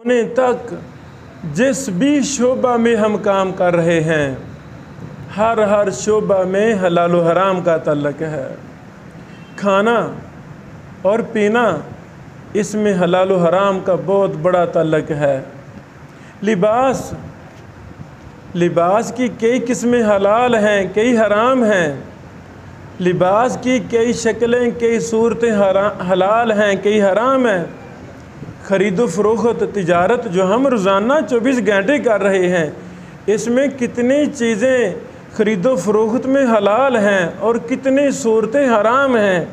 ہونے تک جس بھی شعبہ میں ہم کام کر رہے ہیں ہر شعبہ میں حلال و حرام کا تعلق ہے۔ کھانا اور پینا، اس میں حلال و حرام کا بہت بڑا تعلق ہے۔ لباس کی کئی قسمیں حلال ہیں، کئی حرام ہیں۔ لباس کی کئی شکلیں، کئی صورتیں حلال ہیں، کئی حرام ہیں۔ خرید و فروخت تجارت جو ہم روزانہ 24 گھنٹے کر رہے ہیں، اس میں کتنی چیزیں خرید و فروخت میں حلال ہیں اور کتنی صورتیں حرام ہیں۔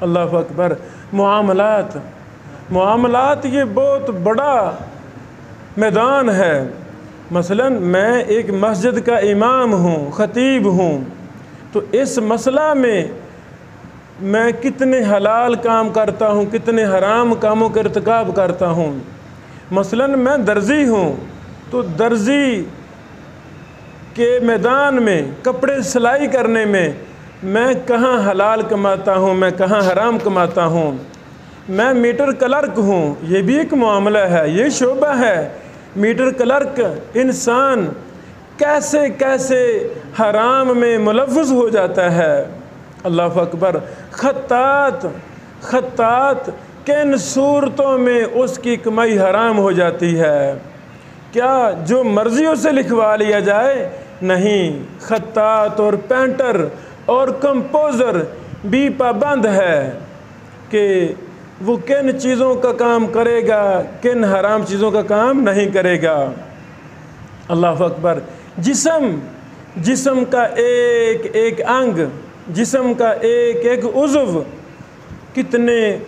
اللہ اکبر۔ معاملات یہ بہت بڑا میدان ہے۔ مثلا میں ایک مسجد کا امام ہوں، خطیب ہوں، تو اس مسئلہ میں کتنے حلال کام کرتا ہوں، کتنے حرام کاموں کا ارتکاب کرتا ہوں۔ مثلا میں درزی ہوں، تو درزی کے میدان میں کپڑے سلائی کرنے میں کہاں حلال کماتا ہوں، میں کہاں حرام کماتا ہوں۔ میں میٹر کلرک ہوں، یہ بھی ایک معاملہ ہے، یہ شعبہ ہے۔ میٹر کلرک انسان کیسے حرام میں ملوث ہو جاتا ہے۔ اللہ اکبر۔ خطاط کن صورتوں میں اس کی کمائی حرام ہو جاتی ہے؟ کیا جو مرضی اسے لکھوا لیا جائے؟ نہیں، خطاط اور پینٹر اور کمپوزر بھی پابند ہے کہ وہ کن چیزوں کا کام کرے گا، کن حرام چیزوں کا کام نہیں کرے گا۔ اللہ اکبر۔ جسم کا ایک انگ، جسم کا ایک عضو کتنے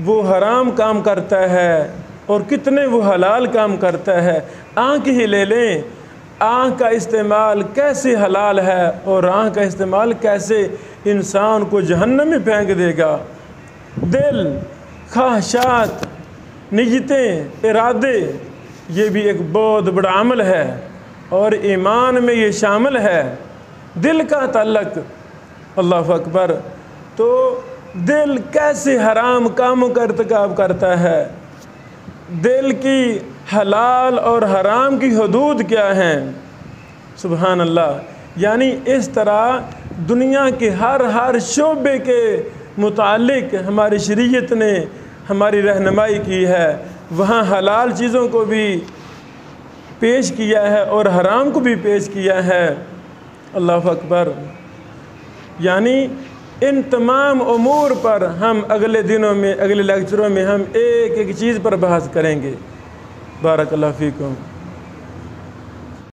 وہ حرام کام کرتا ہے اور کتنے وہ حلال کام کرتا ہے۔ آنکھ ہی لے لیں، آنکھ کا استعمال کیسے حلال ہے اور آنکھ کا استعمال کیسے انسان کو جہنم میں پھینک دے گا۔ دل، خواہشات، نیتیں، ارادے، یہ بھی ایک بہت بڑا عمل ہے اور ایمان میں یہ شامل ہے۔ دل کا تعلق، اللہ اکبر، تو دل کیسے حرام کاموں کا ارتکاب کرتا ہے؟ دل کی حلال اور حرام کی حدود کیا ہیں؟ سبحان اللہ۔ یعنی اس طرح دنیا کے ہر شعبے کے متعلق ہماری شریعت نے ہماری رہنمائی کی ہے۔ وہاں حلال چیزوں کو بھی پیش کیا ہے اور حرام کو بھی پیش کیا ہے۔ اللہ اکبر۔ یعنی ان تمام امور پر ہم اگلے دنوں میں، اگلے لیکچروں میں ہم ایک چیز پر بحث کریں گے۔ بارک اللہ فیکم۔